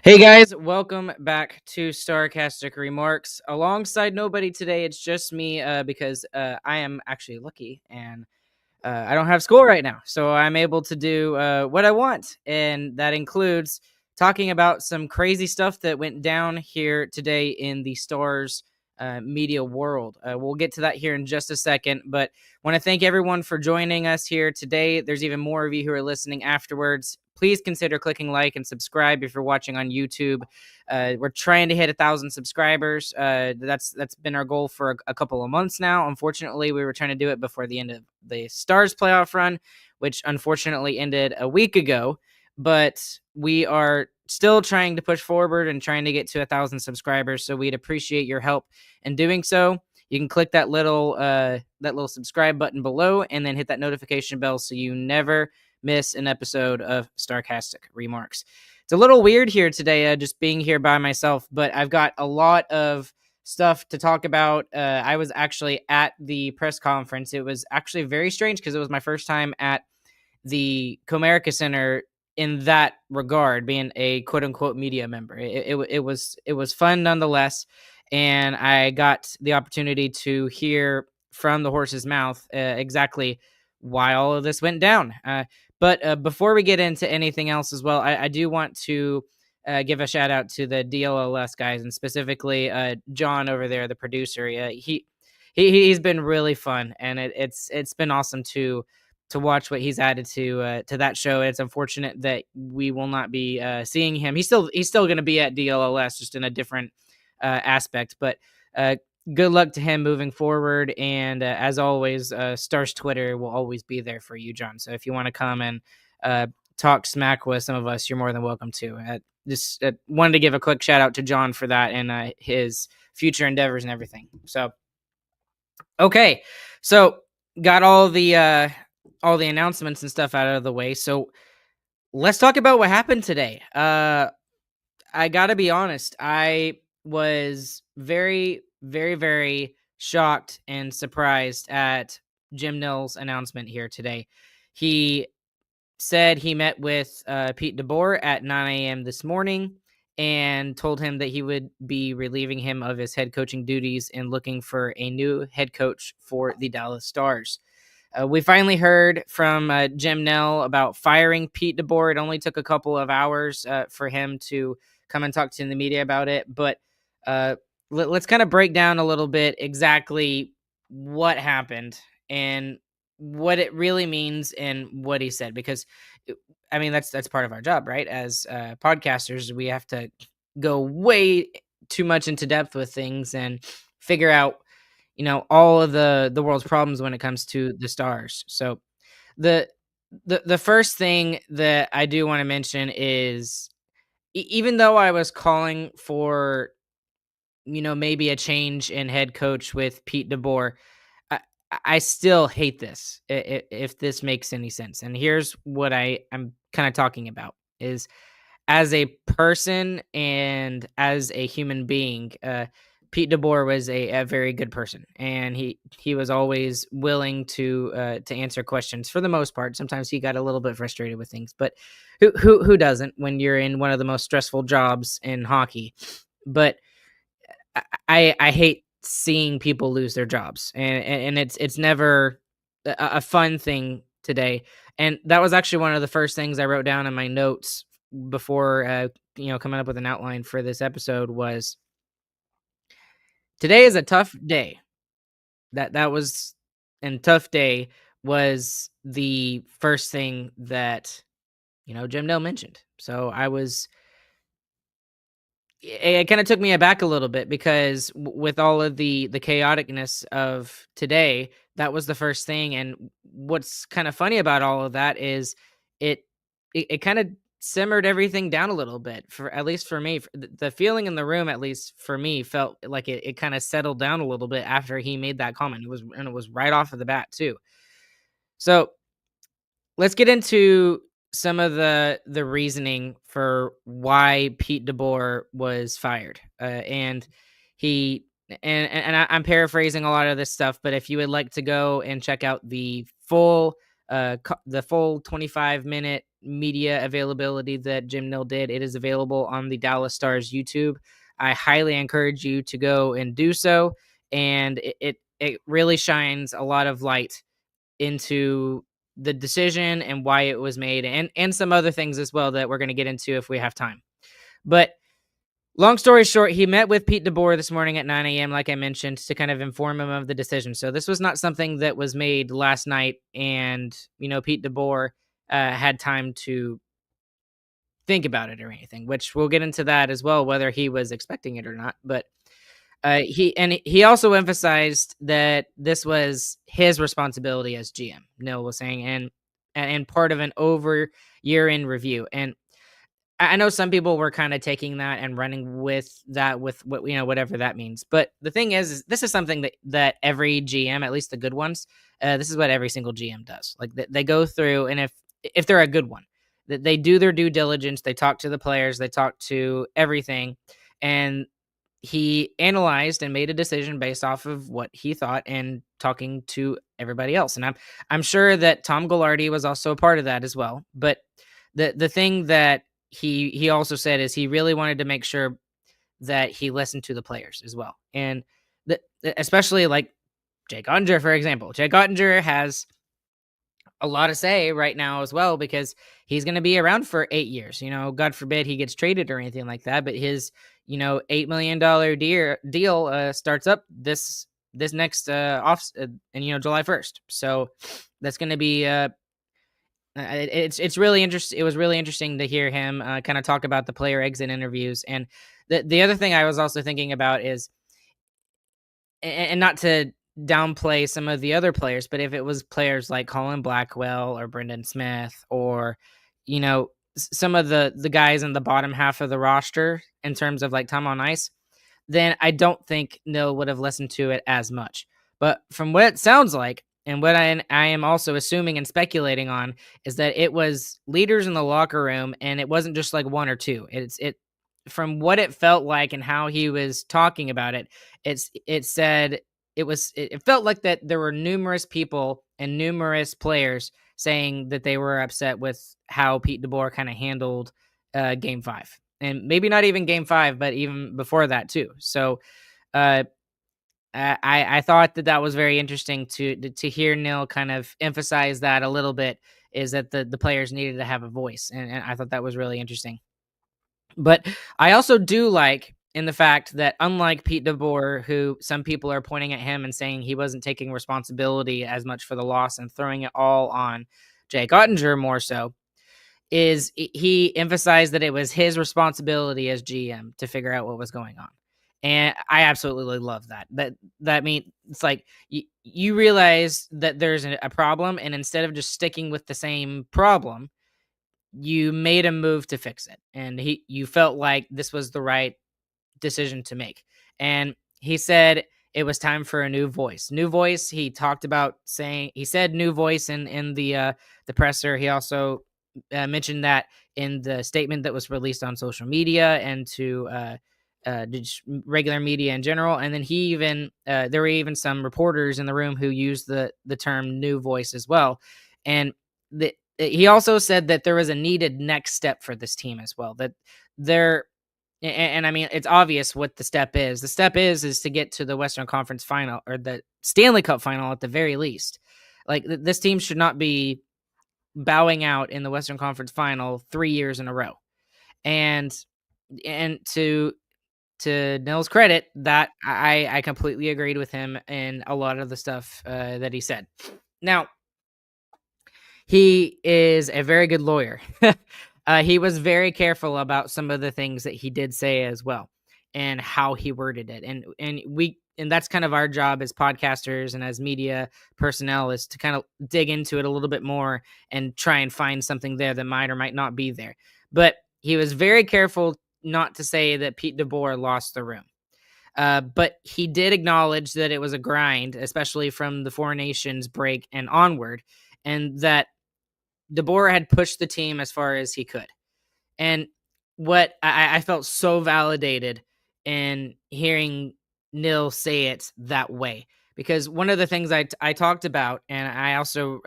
Hey guys, welcome back to Starcastic Remarks. Alongside nobody today, it's just me because I am actually lucky and I don't have school right now. So I'm able to do what I want. And that includes talking about some crazy stuff that went down here today in the Stars media world. We'll get to that here in just a second. But want to thank everyone for joining us here today. There's even more of you who are listening afterwards. Please consider clicking like and subscribe if you're watching on YouTube. We're trying to hit 1,000 subscribers. That's been our goal for a couple of months now. Unfortunately, we were trying to do it before the end of the Stars playoff run, which unfortunately ended a week ago. But we are still trying to push forward and trying to get to 1,000 subscribers. So we'd appreciate your help in doing so. You can click that little subscribe button below and then hit that notification bell so you never miss an episode of Starcastic Remarks. It's a little weird here today, just being here by myself, but I've got a lot of stuff to talk about. I was actually at the press conference. It was actually very strange because it was my first time at the Comerica Center in that regard, being a quote unquote media member. It was fun nonetheless, and I got the opportunity to hear from the horse's mouth exactly why all of this went down. But before we get into anything else as well, I do want to give a shout out to the DLLS guys, and specifically John over there, the producer. He's been really fun, and it's been awesome to watch what he's added to that show. It's unfortunate that we will not be seeing him. He's still going to be at DLLS, just in a different aspect. But good luck to him moving forward. And as always, Star's Twitter will always be there for you, John. So if you want to come and talk smack with some of us, you're more than welcome to. Just wanted to give a quick shout out to John for that and his future endeavors and everything. So, okay. So got all the announcements and stuff out of the way. So let's talk about what happened today. I gotta be honest. I was very, very, very shocked and surprised at Jim Nill's announcement here today. He said he met with Pete DeBoer at 9 a.m. this morning and told him that he would be relieving him of his head coaching duties and looking for a new head coach for the Dallas Stars. We finally heard from Jim Nill about firing Pete DeBoer. It only took a couple of hours for him to come and talk to the media about it. But let's kind of break down a little bit exactly what happened and what it really means and what he said. Because, I mean, that's part of our job, right? As podcasters, we have to go way too much into depth with things and figure out all of the world's problems when it comes to the Stars. So the first thing that I do want to mention is even though I was calling for maybe a change in head coach with Pete DeBoer, I still hate this, if this makes any sense. And here's what I'm kind of talking about is, as a person and as a human being, Pete DeBoer was a very good person, and he was always willing to answer questions for the most part. Sometimes he got a little bit frustrated with things, but who doesn't when you're in one of the most stressful jobs in hockey? But I hate seeing people lose their jobs, and it's never a fun thing today. And that was actually one of the first things I wrote down in my notes before coming up with an outline for this episode was, today is a tough day. That was, and tough day was the first thing that Jim Nill mentioned. So it kind of took me aback a little bit because with all of the chaoticness of today, that was the first thing. And what's kind of funny about all of that is it kind of simmered everything down a little bit, for at least for me. The feeling in the room, at least for me, felt like it kind of settled down a little bit after he made that comment. It was right off of the bat too. So let's get into some of the reasoning for why Pete DeBoer was fired. And he and I'm paraphrasing a lot of this stuff, but if you would like to go and check out the full the full 25-minute media availability that Jim Nill did. It is available on the Dallas Stars YouTube. I highly encourage you to go and do so, and it really shines a lot of light into the decision and why it was made, and some other things as well that we're going to get into if we have time. But long story short, he met with Pete DeBoer this morning at 9 a.m., like I mentioned, to kind of inform him of the decision. So this was not something that was made last night, and, Pete DeBoer had time to think about it or anything, which we'll get into that as well, whether he was expecting it or not. But he also emphasized that this was his responsibility as GM, Nill was saying, and part of an over year-end review. And I know some people were kind of taking that and running with that, with what, whatever that means. But the thing is this is something that every GM, at least the good ones, this is what every single GM does. Like they go through, and if they're a good one, that they do their due diligence, they talk to the players, they talk to everything, and he analyzed and made a decision based off of what he thought and talking to everybody else. And I'm sure that Tom Goulardi was also a part of that as well. But the thing that he also said is he really wanted to make sure that he listened to the players as well. And especially like Jake Oettinger, for example. Jake Oettinger has a lot to say right now as well, because he's going to be around for 8 years. God forbid he gets traded or anything like that. But his, $8 million deal starts up this next and July 1st. So that's going to be it's really interesting. It was really interesting to hear him kind of talk about the player exit interviews. And the other thing I was also thinking about is, and not to downplay some of the other players, but if it was players like Colin Blackwell or Brendan Smith, or some of the guys in the bottom half of the roster in terms of like time on ice, then I don't think Nill would have listened to it as much. But from what it sounds like, and what I am also assuming and speculating on, is that it was leaders in the locker room, and it wasn't just like one or two. It from what it felt like and how he was talking about it, it felt like that there were numerous people and numerous players saying that they were upset with how Pete DeBoer kind of handled Game 5, and maybe not even Game 5, but even before that too. So I thought that was very interesting to hear Nill kind of emphasize that a little bit, is that the players needed to have a voice, and I thought that was really interesting. But I also do like in the fact that, unlike Pete DeBoer, who some people are pointing at him and saying he wasn't taking responsibility as much for the loss and throwing it all on Jake Oettinger more so, is he emphasized that it was his responsibility as GM to figure out what was going on. And I absolutely love that. That means it's like you realize that there's a problem, and instead of just sticking with the same problem, you made a move to fix it. And you felt like this was the right decision to make. And he said it was time for a new voice. New voice. He talked about he said new voice in the presser. He also mentioned that in the statement that was released on social media and to regular media in general. And then he even there were even some reporters in the room who used the term new voice as well. And he also said that there was a needed next step for this team as well. That there, and I mean, it's obvious what the step is. The step is to get to the Western Conference Final, or the Stanley Cup Final at the very least. Like this team should not be bowing out in the Western Conference Final 3 years in a row. And to Nill's credit, that I completely agreed with him in a lot of the stuff that he said. Now, he is a very good lawyer. He was very careful about some of the things that he did say as well, and how he worded it. And that's kind of our job as podcasters and as media personnel, is to kind of dig into it a little bit more and try and find something there that might or might not be there. But he was very careful not to say that Pete DeBoer lost the room. But he did acknowledge that it was a grind, especially from the Four Nations break and onward, and that DeBoer had pushed the team as far as he could. And what I felt so validated in hearing Nill say it that way, because one of the things I talked about, and I also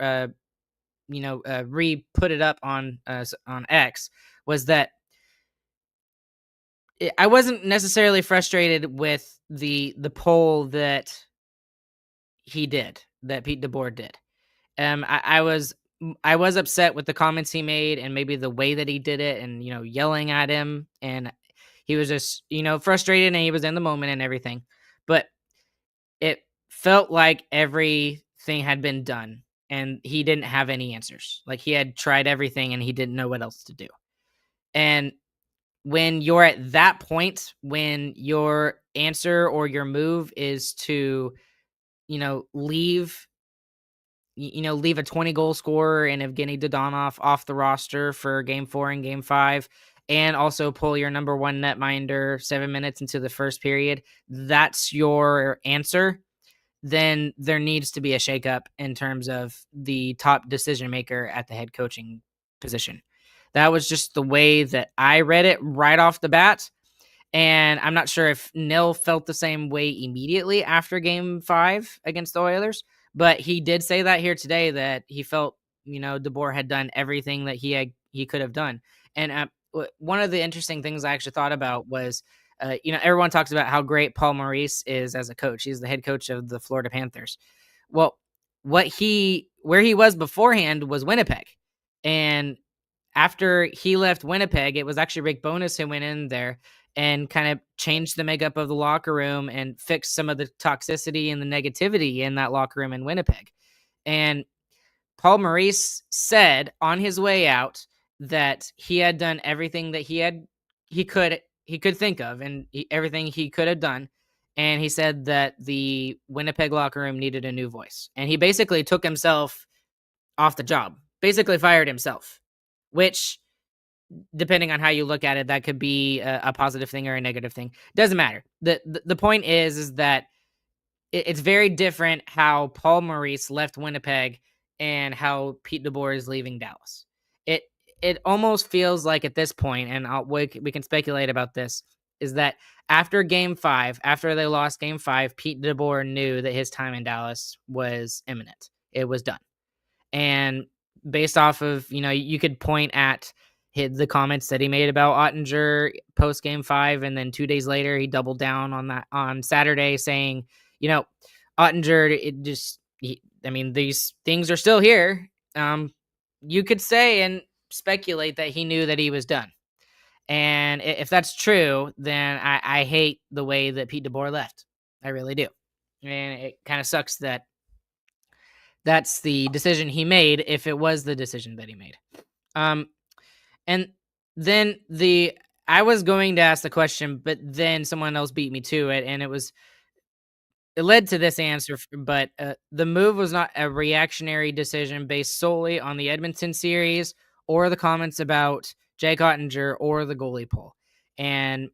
re-put it up on X, was that I wasn't necessarily frustrated with the poll that Pete DeBoer did. I was upset with the comments he made and maybe the way that he did it, and yelling at him, and he was just frustrated, and he was in the moment and everything. But it felt like everything had been done and he didn't have any answers. Like, he had tried everything and he didn't know what else to do. And when you're at that point, when your answer or your move is to, leave a 20-goal scorer and Evgeny Dodonov off the roster for Game 4 and Game 5, and also pull your number one netminder 7 minutes into the first period, that's your answer, then there needs to be a shakeup in terms of the top decision maker at the head coaching position. That was just the way that I read it right off the bat. And I'm not sure if Nill felt the same way immediately after Game 5 against the Oilers, but he did say that here today, that he felt, DeBoer had done everything that he could have done. And one of the interesting things I actually thought about was, everyone talks about how great Paul Maurice is as a coach. He's the head coach of the Florida Panthers. Well, where he was beforehand was Winnipeg. And after he left Winnipeg, it was actually Rick Bowness who went in there and kind of changed the makeup of the locker room and fixed some of the toxicity and the negativity in that locker room in Winnipeg. And Paul Maurice said on his way out that he had done everything that he could think of, and everything he could have done. And he said that the Winnipeg locker room needed a new voice. And he basically took himself off the job, basically fired himself, which, depending on how you look at it, that could be a positive thing or a negative thing. Doesn't matter. The point is that it's very different how Paul Maurice left Winnipeg and how Pete DeBoer is leaving Dallas. It almost feels like at this point, and we can speculate about this, is that after Game 5, after they lost Game 5, Pete DeBoer knew that his time in Dallas was imminent. It was done. And based off of, you could point at the comments that he made about Oettinger post Game 5, and then 2 days later he doubled down on that on Saturday, saying, Oettinger, these things are still here. You could say and speculate that he knew that he was done. And if that's true, then I hate the way that Pete DeBoer left. I really do. And it kind of sucks that that's the decision he made, if it was the decision that he made. And then I was going to ask the question, but then someone else beat me to it, and it led to this answer. But the move was not a reactionary decision based solely on the Edmonton series or the comments about Jake Oettinger or the goalie poll. And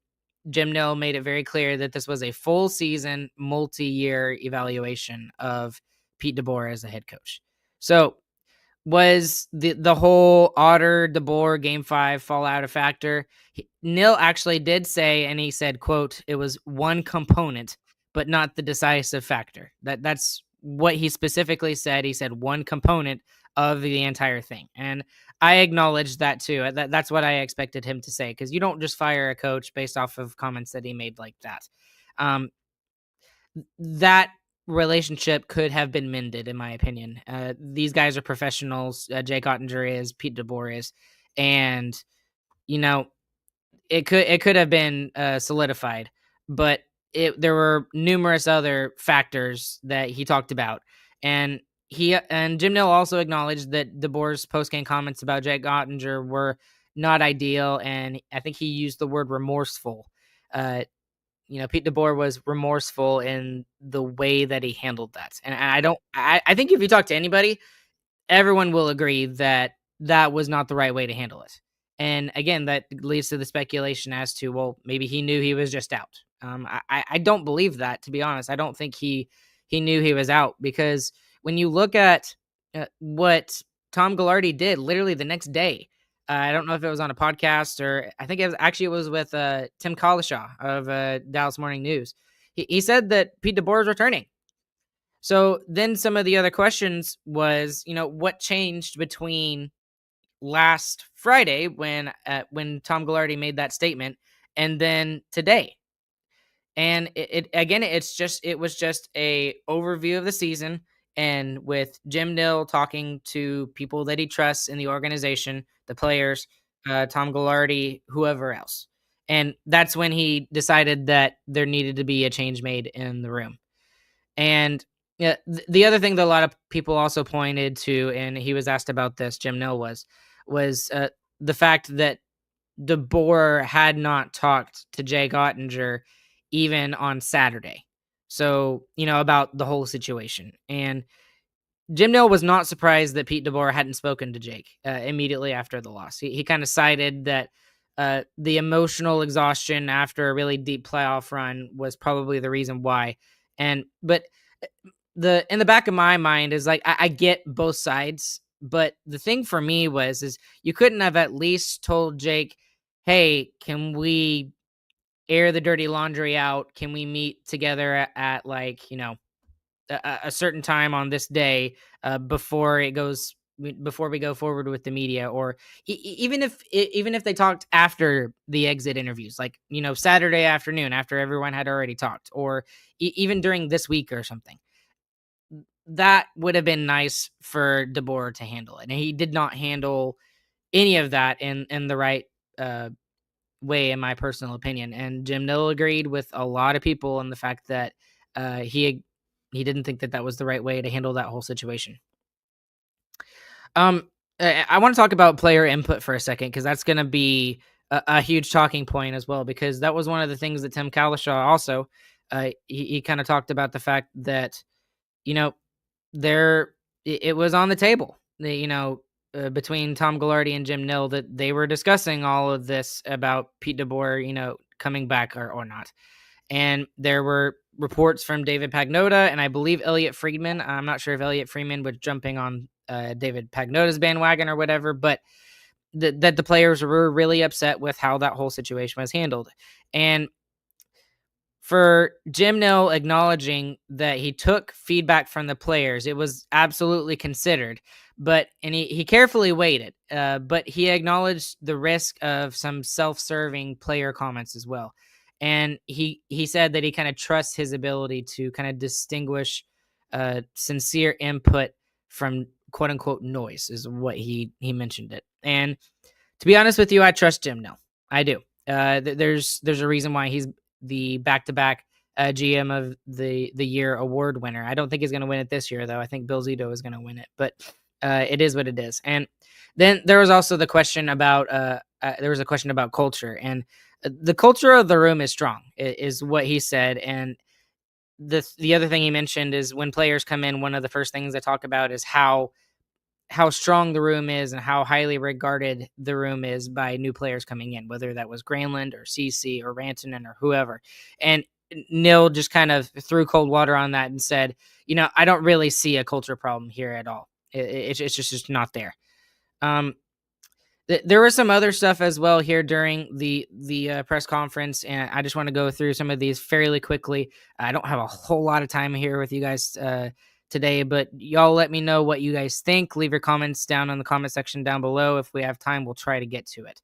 Jim Nill made it very clear that this was a full season, multi-year evaluation of Pete DeBoer as the head coach. So was the whole Otter DeBoer Game 5 fallout a factor? Nill actually did say, and he said, quote, "It was one component, but not the decisive factor." That's what he specifically said. He said one component of the entire thing. And I acknowledge that too. That's what I expected him to say, because you don't just fire a coach based off of comments that he made like that. That relationship could have been mended, in my opinion. These guys are professionals. Jake Oettinger is, Pete DeBoer is, and it could have been solidified, but there were numerous other factors that he talked about, and Jim Nill also acknowledged that DeBoer's post-game comments about Jake Oettinger were not ideal, and I think he used the word remorseful. Pete DeBoer was remorseful in the way that he handled that. And I think if you talk to anybody, everyone will agree that that was not the right way to handle it. And again, that leads to the speculation as to, well, maybe he knew he was just out. I don't believe that, to be honest. I don't think he knew he was out, because when you look at what Tom Ghilardi did literally the next day, I don't know if it was on a podcast, or I think it was with Tim Collishaw of Dallas Morning News. He said that Pete DeBoer is returning. So then some of the other questions was, what changed between last Friday when Tom Ghilardi made that statement and then today. And it again, it was just a overview of the season, and with Jim Nill talking to people that he trusts in the organization, the players, Tom Ghilardi, whoever else. And that's when he decided that there needed to be a change made in the room. And yeah, the other thing that a lot of people also pointed to, and he was asked about this, Jim Nill was the fact that DeBoer had not talked to Jake Oettinger even on Saturday. So, about the whole situation. And Jim Nill was not surprised that Pete DeBoer hadn't spoken to Jake immediately after the loss. He kind of cited that the emotional exhaustion after a really deep playoff run was probably the reason why. But the in the back of my mind is like I get both sides, but the thing for me is you couldn't have at least told Jake, "Hey, can we air the dirty laundry out? Can we meet together at like a certain time on this day before we go forward with the media, or even if they talked after the exit interviews, like Saturday afternoon after everyone had already talked, or even during this week or something." That would have been nice for DeBoer to handle it, and he did not handle any of that in the right way, in my personal opinion. And Jim Nill agreed with a lot of people in the fact that he didn't think that was the right way to handle that whole situation. I want to talk about player input for a second, because that's going to be a huge talking point as well, because that was one of the things that Tim Cowlishaw also he kind of talked about, the fact that it was on the table, between Tom Ghilardi and Jim Nill, that they were discussing all of this about Pete DeBoer, coming back or not. And there were reports from David Pagnotta and I believe Elliot Friedman. I'm not sure if Elliot Friedman was jumping on David Pagnotta's bandwagon or whatever, but that the players were really upset with how that whole situation was handled. And for Jim Nill acknowledging that he took feedback from the players, it was absolutely considered, and he carefully weighed it, but he acknowledged the risk of some self-serving player comments as well. And he said that he kind of trusts his ability to kind of distinguish sincere input from quote unquote noise, is what he mentioned it. And to be honest with you, I trust Jim Nill. I do. There's a reason why he's the back-to-back GM of the year award winner. I don't think he's going to win it this year, though. I think Bill Zito is going to win it, but it is what it is. And then there was also the question about culture, and the culture of the room is strong, is what he said. And the other thing he mentioned is when players come in, one of the first things they talk about is how strong the room is and how highly regarded the room is by new players coming in, whether that was Granlund or CC or Rantanen or whoever. And Nill just kind of threw cold water on that and said, I don't really see a culture problem here at all. It's just not there. There was some other stuff as well here during the press conference, and I just want to go through some of these fairly quickly. I don't have a whole lot of time here with you guys today, but y'all let me know what you guys think. Leave your comments down in the comment section down below. If we have time, we'll try to get to it.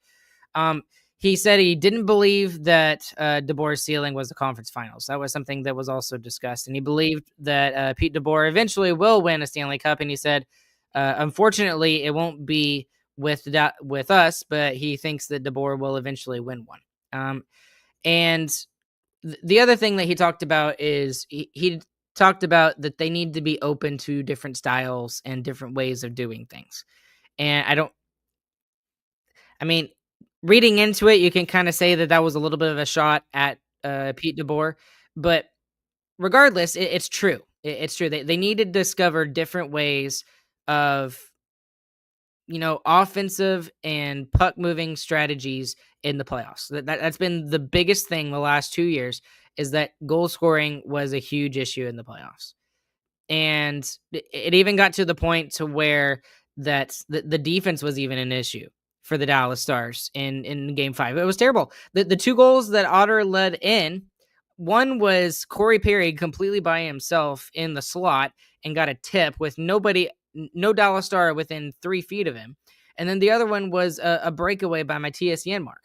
He said he didn't believe that DeBoer's ceiling was the conference finals. That was something that was also discussed, and he believed that Pete DeBoer eventually will win a Stanley Cup. And he said, unfortunately, it won't be with us, but he thinks that DeBoer will eventually win one. And the other thing that he talked about is he talked about that they need to be open to different styles and different ways of doing things. And reading into it, you can kind of say that was a little bit of a shot at Pete DeBoer, but regardless, it's true. It's true. They need to discover different ways of offensive and puck moving strategies in the playoffs. That's been the biggest thing the last 2 years, is that goal scoring was a huge issue in the playoffs. And it even got to the point to where that the defense was even an issue for the Dallas Stars in game 5. It was terrible. The 2 goals that Otter led in one was Corey Perry completely by himself in the slot and got a tip with no Dallas Star within 3 feet of him. And then the other one was a breakaway by my TSN mark.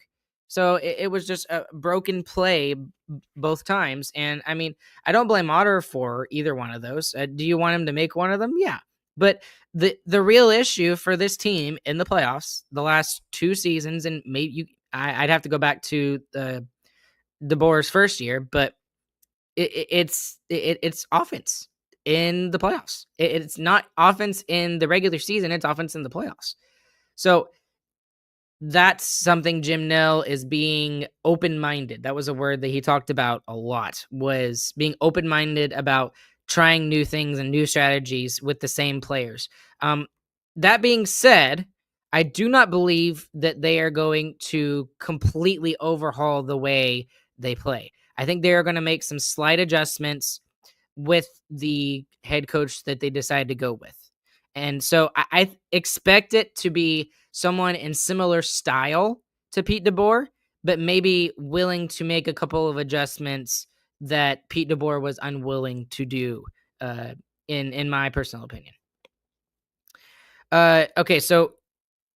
So it was just a broken play both times. And I mean, I don't blame Otter for either one of those. Do you want him to make one of them? Yeah. But the real issue for this team in the playoffs, the last 2 seasons, and maybe I'd have to go back to DeBoer's first year, but it's offense in the playoffs. It's not offense in the regular season. It's offense in the playoffs. So that's something Jim Nill is being open-minded. That was a word that he talked about a lot, was being open-minded about trying new things and new strategies with the same players. That being said, I do not believe that they are going to completely overhaul the way they play. I think they are going to make some slight adjustments with the head coach that they decide to go with. And so I expect it to be someone in similar style to Pete DeBoer, but maybe willing to make a couple of adjustments that Pete DeBoer was unwilling to do, in my personal opinion. Okay, so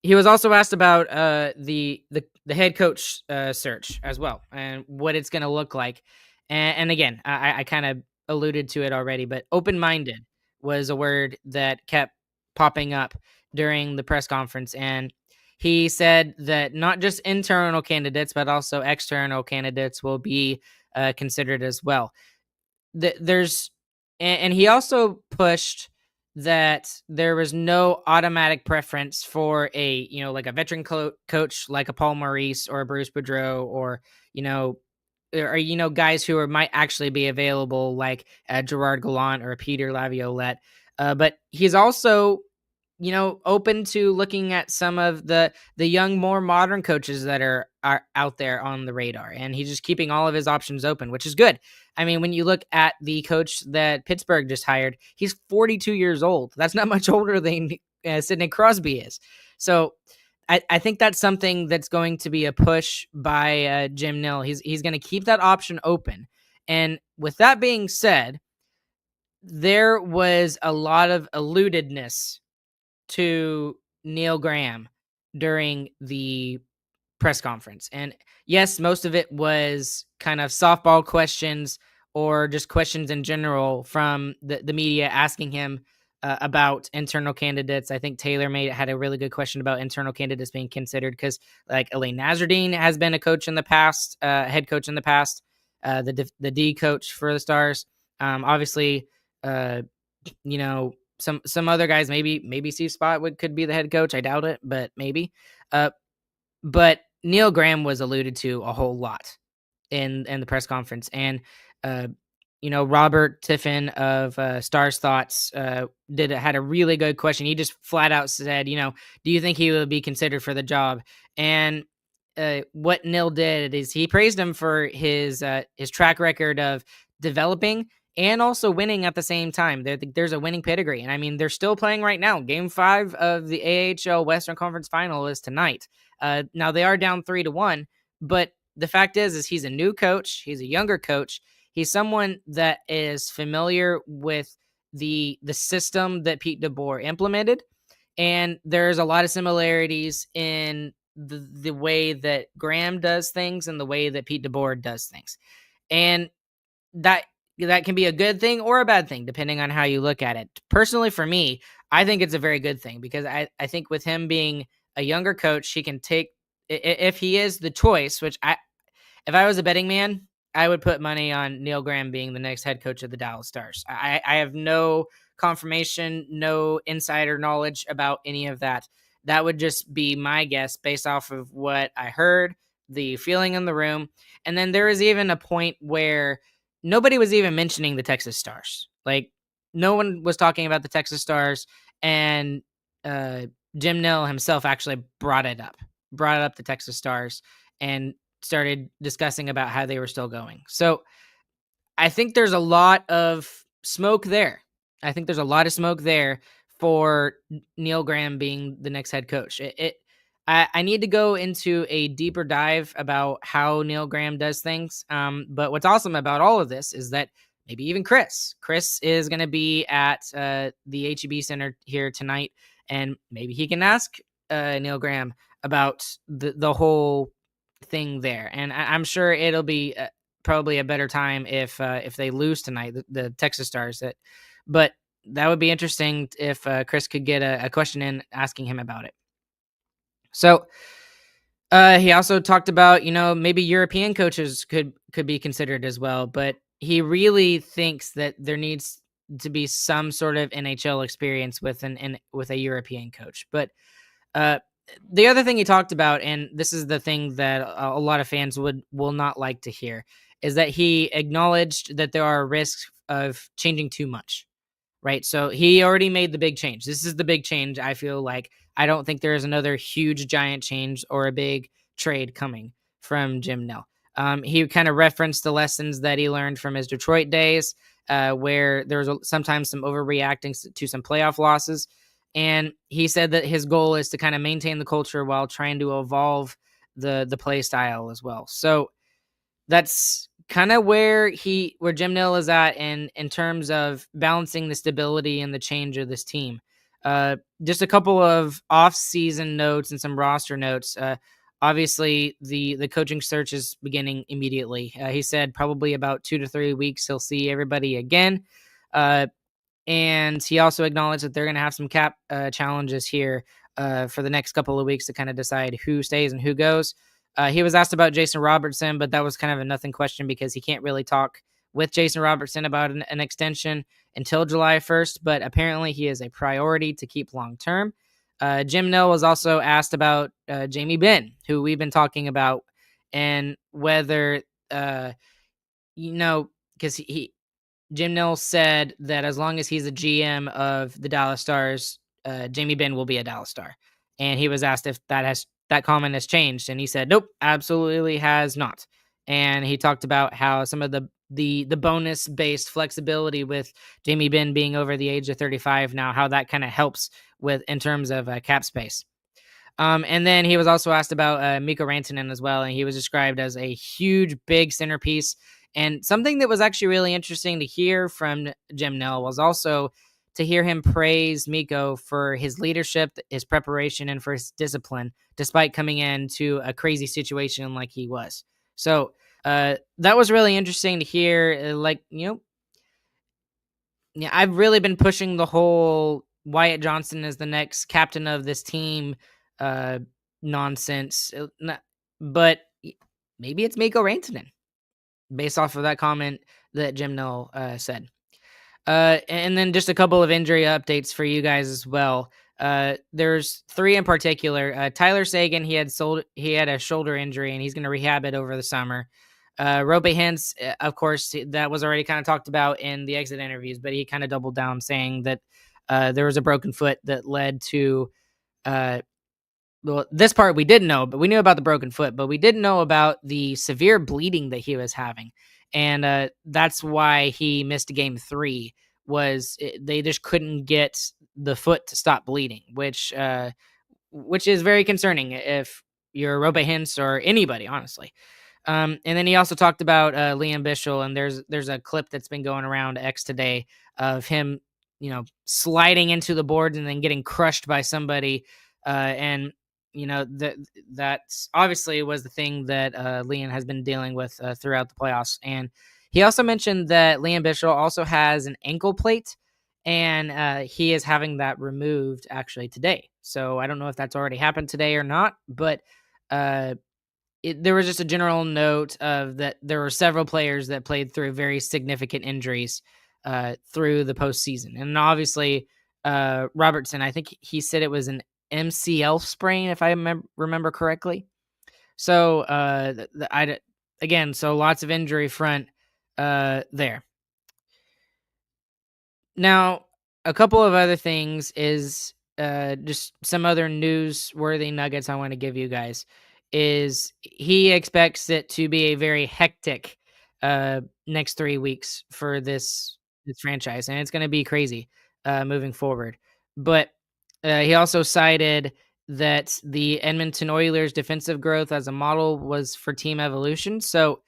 he was also asked about the head coach search as well and what it's going to look like. And again, I kind of alluded to it already, but open-minded was a word that kept popping up during the press conference. And he said that not just internal candidates, but also external candidates will be considered as well. And he also pushed that there was no automatic preference for like a veteran coach like a Paul Maurice or a Bruce Boudreau or guys who might actually be available like Gerard Gallant or Peter Laviolette. But he's also open to looking at some of the young, more modern coaches that are out there on the radar. And he's just keeping all of his options open, which is good. I mean, when you look at the coach that Pittsburgh just hired, he's 42 years old. That's not much older than Sidney Crosby is. So I think that's something that's going to be a push by Jim Nill. He's going to keep that option open. And with that being said, there was a lot of alludedness to Neil Graham during the press conference. And yes, most of it was kind of softball questions or just questions in general from the media asking him about internal candidates. I think Taylor had a really good question about internal candidates being considered because like Elaine Nazardine has been a coach in the past, head coach in the past, the D coach for the Stars. Obviously, some other guys, maybe Steve Spott could be the head coach. I doubt it, but maybe. But Neil Graham was alluded to a whole lot in the press conference, and Robert Tiffin of Stars Thoughts had a really good question. He just flat out said, do you think he will be considered for the job? And what Neil did is he praised him for his track record of developing and also winning at the same time. There's a winning pedigree. And I mean, they're still playing right now. Game 5 of the AHL Western Conference Final is tonight. Now they are down 3-1, but the fact is he's a new coach. He's a younger coach. He's someone that is familiar with the system that Pete DeBoer implemented. And there's a lot of similarities in the way that Graham does things and the way that Pete DeBoer does things. And that can be a good thing or a bad thing, depending on how you look at it. Personally, for me, I think it's a very good thing because I think with him being a younger coach, he can take, if he is the choice, if I was a betting man, I would put money on Neil Graham being the next head coach of the Dallas Stars. I have no confirmation, no insider knowledge about any of that. That would just be my guess based off of what I heard, the feeling in the room. And then there was even a point where nobody was even mentioning the Texas Stars. Like, no one was talking about the Texas Stars, and Jim Nill himself actually brought up the Texas Stars and started discussing about how they were still going. So I think there's a lot of smoke there. I think there's a lot of smoke there for Neil Graham being the next head coach. I need to go into a deeper dive about how Neil Graham does things. But what's awesome about all of this is that maybe even Chris is going to be at the HEB Center here tonight, and maybe he can ask Neil Graham about the whole thing there. And I'm sure it'll be probably a better time if they lose tonight, the Texas Stars. But that would be interesting if Chris could get a question in asking him about it. So he also talked about, maybe European coaches could be considered as well, but he really thinks that there needs to be some sort of NHL experience with with a European coach. But uh, the other thing he talked about, and this is the thing that a lot of fans will not like to hear, is that he acknowledged that there are risks of changing too much. Right. So he already made the big change. This is the big change. I feel like I don't think there is another huge giant change or a big trade coming from Jim Nill. He kind of referenced the lessons that he learned from his Detroit days, where there was sometimes some overreacting to some playoff losses. And he said that his goal is to kind of maintain the culture while trying to evolve the play style as well. So that's kind of where Jim Nill is at in terms of balancing the stability and the change of this team. Just a couple of off-season notes and some roster notes. Obviously, the coaching search is beginning immediately. He said probably about 2 to 3 weeks he'll see everybody again. And he also acknowledged that they're going to have some cap challenges here for the next couple of weeks to kind of decide who stays and who goes. He was asked about Jason Robertson, but that was kind of a nothing question because he can't really talk with Jason Robertson about an extension until July 1st, but apparently he is a priority to keep long term. Jim Nill was also asked about Jamie Benn, who we've been talking about, and whether, because Jim Nill said that as long as he's a GM of the Dallas Stars, Jamie Benn will be a Dallas Star. And he was asked if that comment has changed, and he said, "Nope, absolutely has not." And he talked about how some of the bonus based flexibility with Jamie Benn being over the age of 35 now, how that kind of helps with in terms of cap space. And then he was also asked about Mikko Rantanen as well, and he was described as a huge, big centerpiece. And something that was actually really interesting to hear from Jim Nill was also to hear him praise Mikko for his leadership, his preparation, and for his discipline, despite coming into a crazy situation like he was. So that was really interesting to hear. Yeah, I've really been pushing the whole Wyatt Johnston is the next captain of this team nonsense. But maybe it's Mikko Rantanen based off of that comment that Jim Nill said. And then just a couple of injury updates for you guys as well. There's 3 in particular. Tyler Seguin, he had a shoulder injury and he's going to rehab it over the summer. Rope Hintz, of course, that was already kind of talked about in the exit interviews, but he kind of doubled down saying that there was a broken foot that led to well, this part we didn't know, but we knew about the broken foot, but we didn't know about the severe bleeding that he was having. And that's why he missed game 3 they just couldn't get the foot to stop bleeding, which is very concerning if you're Rope Hintz or anybody, honestly. And then he also talked about Liam Bichsel, and there's a clip that's been going around X today of him, sliding into the boards and then getting crushed by somebody. And that obviously was the thing that Liam has been dealing with throughout the playoffs. And he also mentioned that Liam Bichsel also has an ankle plate, and he is having that removed actually today. So I don't know if that's already happened today or not, but there was just a general note of that there were several players that played through very significant injuries through the postseason. And obviously, Robertson, I think he said it was an MCL sprain, if I remember correctly. So, so lots of injury front there. Now, a couple of other things is just some other newsworthy nuggets I want to give you guys. Is he expects it to be a very hectic next 3 weeks for this franchise, and it's going to be crazy moving forward. But he also cited that the Edmonton Oilers' defensive growth as a model was for team evolution. So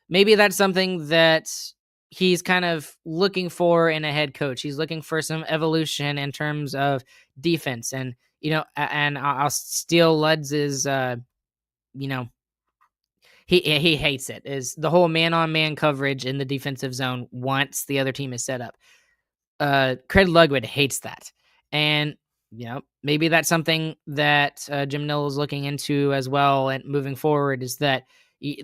maybe that's something that he's kind of looking for in a head coach. He's looking for some evolution in terms of defense. And, and I'll steal Ludz's, you know, he hates it, is the whole man-on-man coverage in the defensive zone once the other team is set up. Craig Lugwood hates that. And, maybe that's something that Jim Nill is looking into as well and moving forward, is that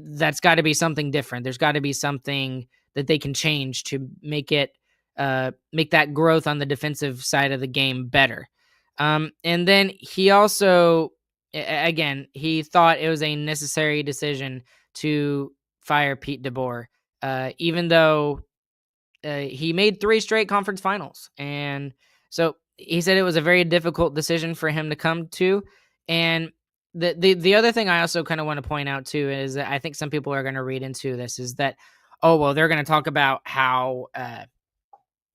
that's got to be something different. There's got to be something that they can change to make that growth on the defensive side of the game better. And then he also, again, he thought it was a necessary decision to fire Pete DeBoer, even though he made 3 straight conference finals. And so he said it was a very difficult decision for him to come to. And the other thing I also kind of want to point out too is that I think some people are going to read into this is that, oh, well, they're going to talk about how,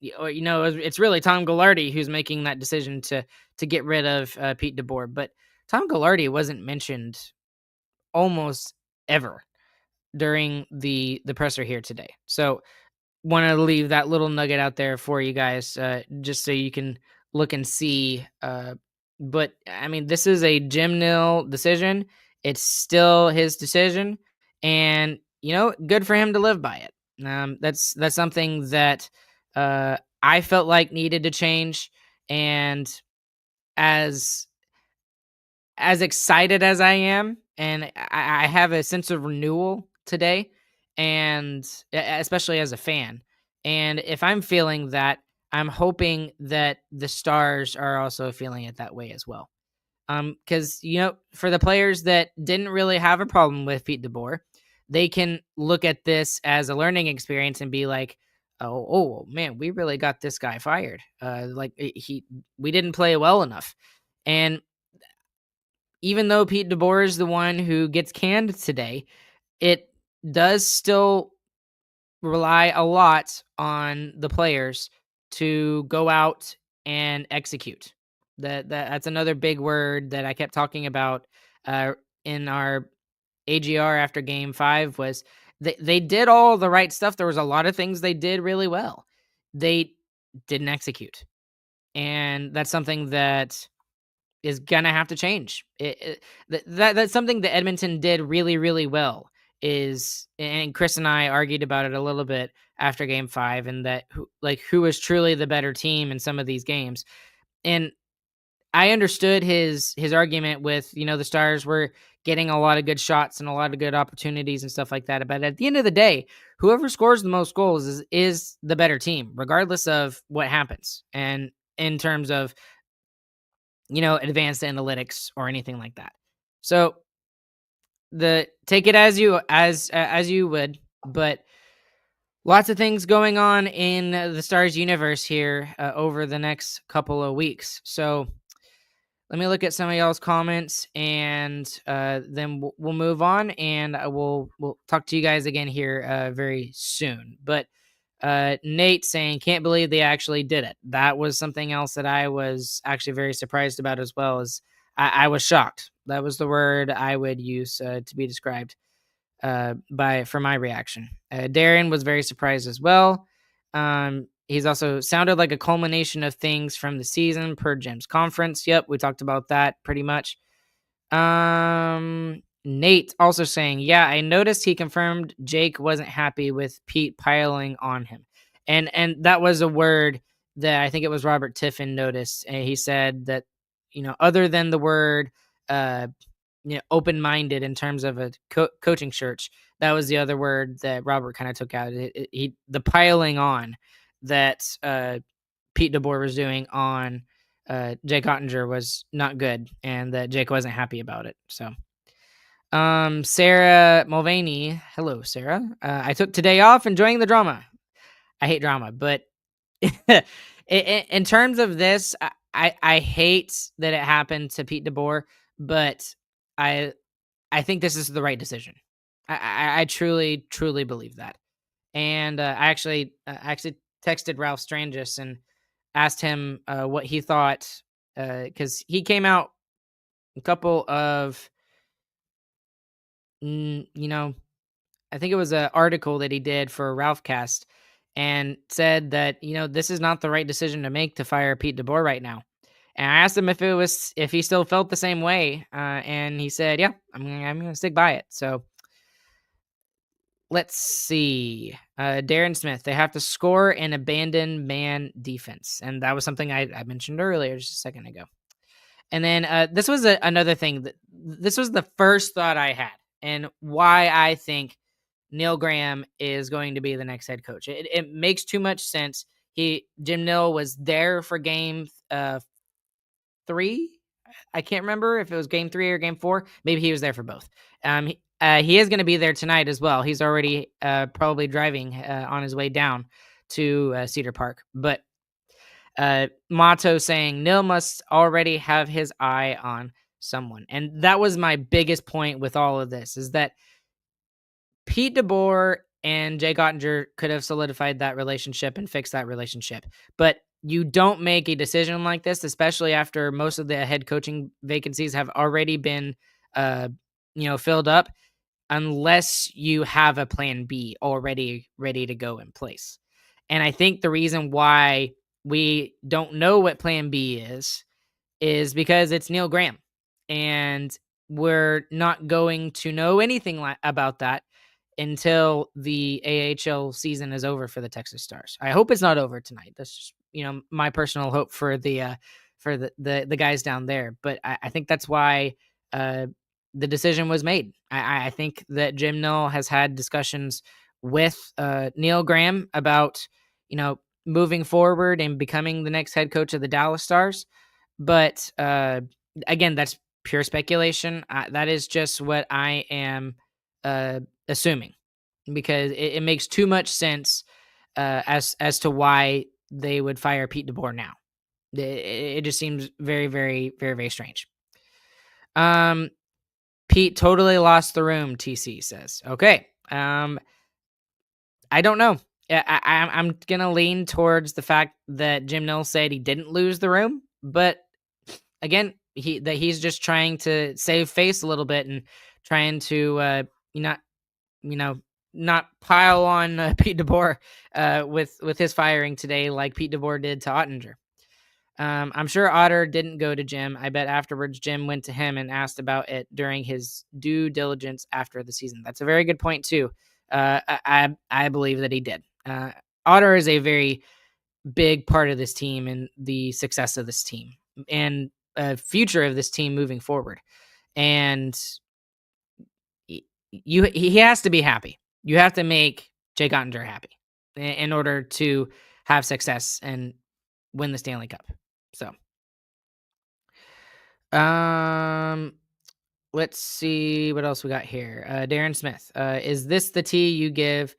it's really Tom Gaglardi who's making that decision to get rid of Pete DeBoer. But Tom Gaglardi wasn't mentioned almost ever during the presser here today. So want to leave that little nugget out there for you guys, just so you can look and see. But I mean, this is a Jim Nill decision. It's still his decision, and good for him to live by it. That's something that I felt like needed to change, and as excited as I am, and I have a sense of renewal today, and especially as a fan. And if I'm feeling that, I'm hoping that the Stars are also feeling it that way as well. Because for the players that didn't really have a problem with Pete DeBoer, they can look at this as a learning experience and be like, oh man, we really got this guy fired. We didn't play well enough. And even though Pete DeBoer is the one who gets canned today, it does still rely a lot on the players to go out and execute. That's another big word that I kept talking about in our AGR after Game 5 was they did all the right stuff. There was a lot of things they did really well. They didn't execute. And that's something that is gonna have to change. That's something that Edmonton did really, really well. And Chris and I argued about it a little bit after Game 5, and that who was truly the better team in some of these games. And I understood his argument with the Stars were getting a lot of good shots and a lot of good opportunities and stuff like that. But at the end of the day, whoever scores the most goals is the better team, regardless of what happens. And in terms of advanced analytics or anything like that. So take it as you would, but lots of things going on in the Stars universe here over the next couple of weeks. So let me look at some of y'all's comments, and then we'll move on, and we'll talk to you guys again here very soon. But Nate saying, can't believe they actually did it. That was something else that I was actually very surprised about as well. As I was shocked. That was the word I would use to be described for my reaction. Darren was very surprised as well. He's also sounded like a culmination of things from the season per Jim's conference. Yep, we talked about that pretty much. Nate also saying, yeah, I noticed he confirmed Jake wasn't happy with Pete piling on him. And that was a word that I think it was Robert Tiffin noticed. And he said that, other than the word, open-minded in terms of a coaching search, that was the other word that Robert kind of took out. The piling on that Pete DeBoer was doing on Jake Oettinger was not good, and that Jake wasn't happy about it. So, Sarah Mulvaney, hello, Sarah. I took today off, enjoying the drama. I hate drama, but in terms of this, I hate that it happened to Pete DeBoer, but I think this is the right decision. I truly, truly believe that. And I actually texted Ralph Strangis and asked him what he thought, because he came out a couple of, you know, I think it was an article that he did for Ralphcast and said that, this is not the right decision to make to fire Pete DeBoer right now. And I asked him if he still felt the same way. And he said, yeah, I'm going to stick by it. So let's see. Darren Smith, they have to score and abandon man defense. And that was something I mentioned earlier just a second ago. And then this was another thing. This was the first thought I had and why I think Neil Graham is going to be the next head coach. It makes too much sense. Jim Nill was there for game 3. I can't remember if it was game 3 or game 4. Maybe he was there for both. He is going to be there tonight as well. He's already probably driving on his way down to Cedar Park. But Motto saying Nill must already have his eye on someone. And that was my biggest point with all of this, is that Pete DeBoer and Jake Oettinger could have solidified that relationship and fixed that relationship. But you don't make a decision like this, especially after most of the head coaching vacancies have already been, filled up, unless you have a plan B already ready to go in place. And I think the reason why we don't know what plan B is because it's Neil Graham. And we're not going to know anything about that until the AHL season is over for the Texas Stars. I hope it's not over tonight. That's just, my personal hope for the guys down there. But I think that's why the decision was made. I think that Jim Nill has had discussions with Neil Graham about, moving forward and becoming the next head coach of the Dallas Stars. But again, that's pure speculation. That is just what I am assuming, because it makes too much sense as to why they would fire Pete DeBoer now. It just seems very, very, very, very strange. Pete totally lost the room, TC says. Okay. I don't know. I'm going to lean towards the fact that Jim Nill said he didn't lose the room. But again, he's just trying to save face a little bit and trying to not pile on Pete DeBoer with his firing today like Pete DeBoer did to Oettinger. I'm sure Otter didn't go to Jim. I bet afterwards Jim went to him and asked about it during his due diligence after the season. That's a very good point too. I believe that he did. Otter is a very big part of this team and the success of this team and future of this team moving forward. And he has to be happy. You have to make Jake Oettinger happy in order to have success and win the Stanley Cup. So, let's see what else we got here. Darren Smith, is this the tea you give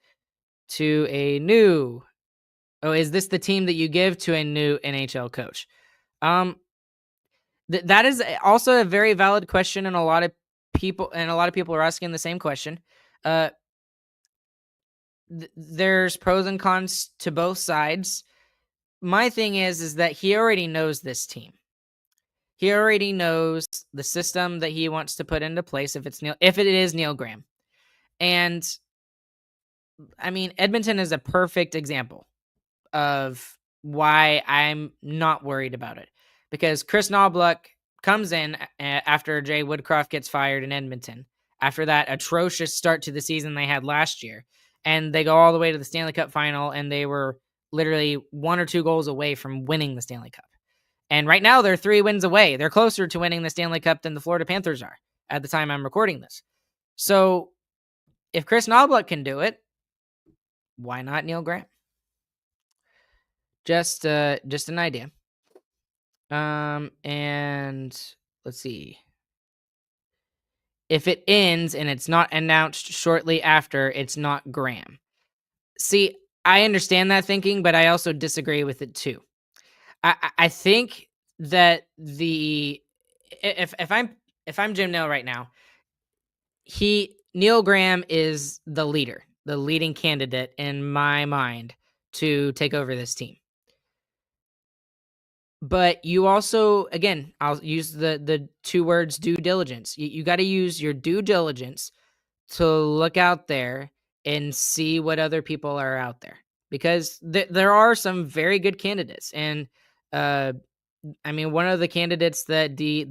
to a new? Oh, is this the team that you give to a new NHL coach? That is also a very valid question, and a lot of people are asking the same question. There's pros and cons to both sides. My thing is that he already knows this team. He already knows the system that he wants to put into place if it is Neil Graham. And I mean, Edmonton is a perfect example of why I'm not worried about it, because Chris Knoblauch comes in after Jay Woodcroft gets fired in Edmonton after that atrocious start to the season they had last year, and they go all the way to the Stanley Cup final, and they were literally 1 or 2 goals away from winning the Stanley Cup. And right now they're 3 wins away. They're closer to winning the Stanley Cup than the Florida Panthers are at the time I'm recording this. So if Chris Knoblauch can do it, why not Neil Graham? Just an idea. And let's see. If it ends and it's not announced shortly after, it's not Graham. See, I understand that thinking, but I also disagree with it too. I think that if I'm Jim Nill right now, Neil Graham is the leading candidate in my mind to take over this team. But you also, again, I'll use the two words due diligence. You got to use your due diligence to look out there and see what other people are out there, because there are some very good candidates. And uh I mean, one of the candidates that the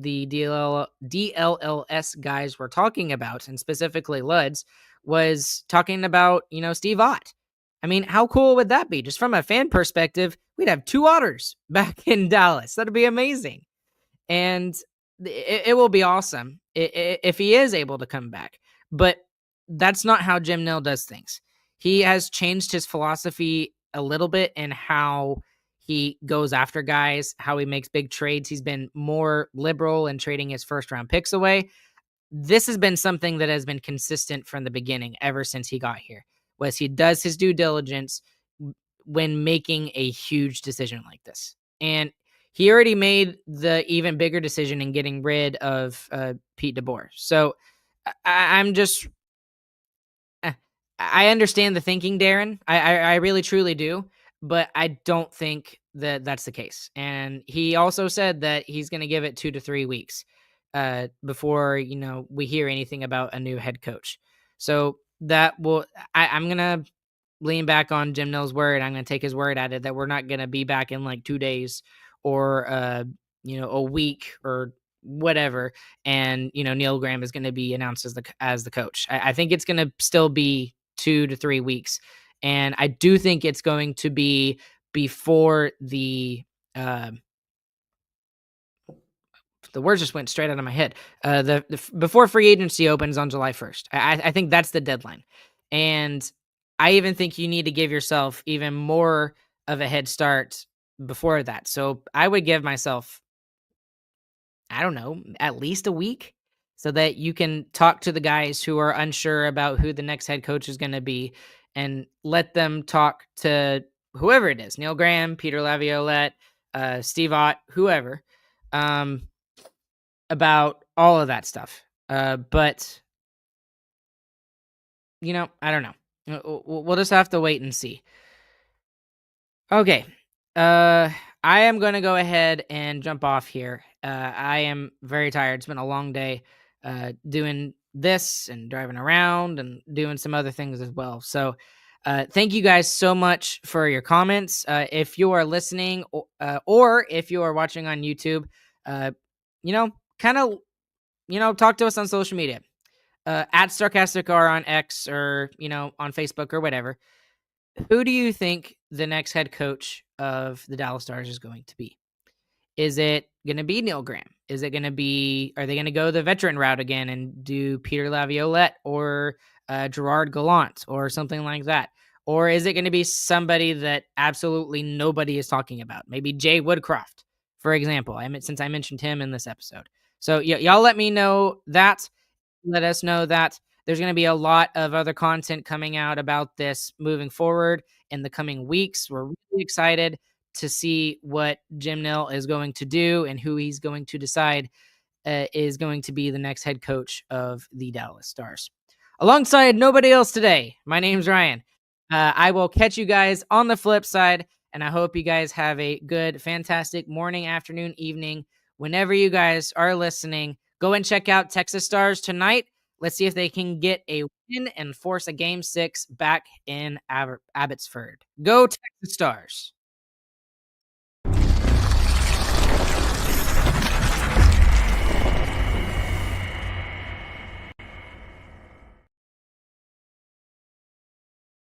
DLLS guys were talking about, and specifically Luds, was talking about, Steve Ott. I mean, how cool would that be? Just from a fan perspective, we'd have two Otters back in Dallas. That'd be amazing. And it will be awesome if he is able to come back. But that's not how Jim Nill does things. He has changed his philosophy a little bit in how he goes after guys, how he makes big trades. He's been more liberal in trading his first round picks away. This has been something that has been consistent from the beginning, ever since he got here, was he does his due diligence when making a huge decision like this. And he already made the even bigger decision in getting rid of Pete DeBoer. So I'm just, I understand the thinking, Darren. I really truly do, but I don't think that that's the case. And he also said that he's going to give it 2 to 3 weeks before we hear anything about a new head coach. So that will, I'm gonna lean back on Jim Nill's word. I'm gonna take his word at it that we're not gonna be back in like 2 days or a week or whatever, and Neil Graham is going to be announced as the coach. I think it's going to still be 2 to 3 weeks, and I do think it's going to be before the words just went straight out of my head. Before free agency opens on July 1st. I think that's the deadline, and I even think you need to give yourself even more of a head start before that. So I would give myself, I don't know, at least a week, so that you can talk to the guys who are unsure about who the next head coach is going to be, and let them talk to whoever it is, Neil Graham, Peter Laviolette, Steve Ott, whoever, about all of that stuff. But I don't know. We'll just have to wait and see. Okay. I am going to go ahead and jump off here. I am very tired. It's been a long day doing this and driving around and doing some other things as well. So thank you guys so much for your comments. If you are listening or if you are watching on YouTube, kind of, talk to us on social media. At Starcastic or on X or, on Facebook or whatever. Who do you think the next head coach of the Dallas Stars is going to be? Is it going to be Neil Graham? Is it going to be, are they going to go the veteran route again and do Peter Laviolette or Gerard Gallant or something like that? Or is it going to be somebody that absolutely nobody is talking about? Maybe Jay Woodcroft, for example, since I mentioned him in this episode. So y'all let me know that. Let us know that there's going to be a lot of other content coming out about this moving forward in the coming weeks. We're really excited to see what Jim Nill is going to do and who he's going to decide is going to be the next head coach of the Dallas Stars. Alongside nobody else today, my name's Ryan. I will catch you guys on the flip side, and I hope you guys have a good, fantastic morning, afternoon, evening, whenever you guys are listening. Go and check out Texas Stars tonight. Let's see if they can get a win and force a Game 6 back in Abbotsford. Go Texas Stars.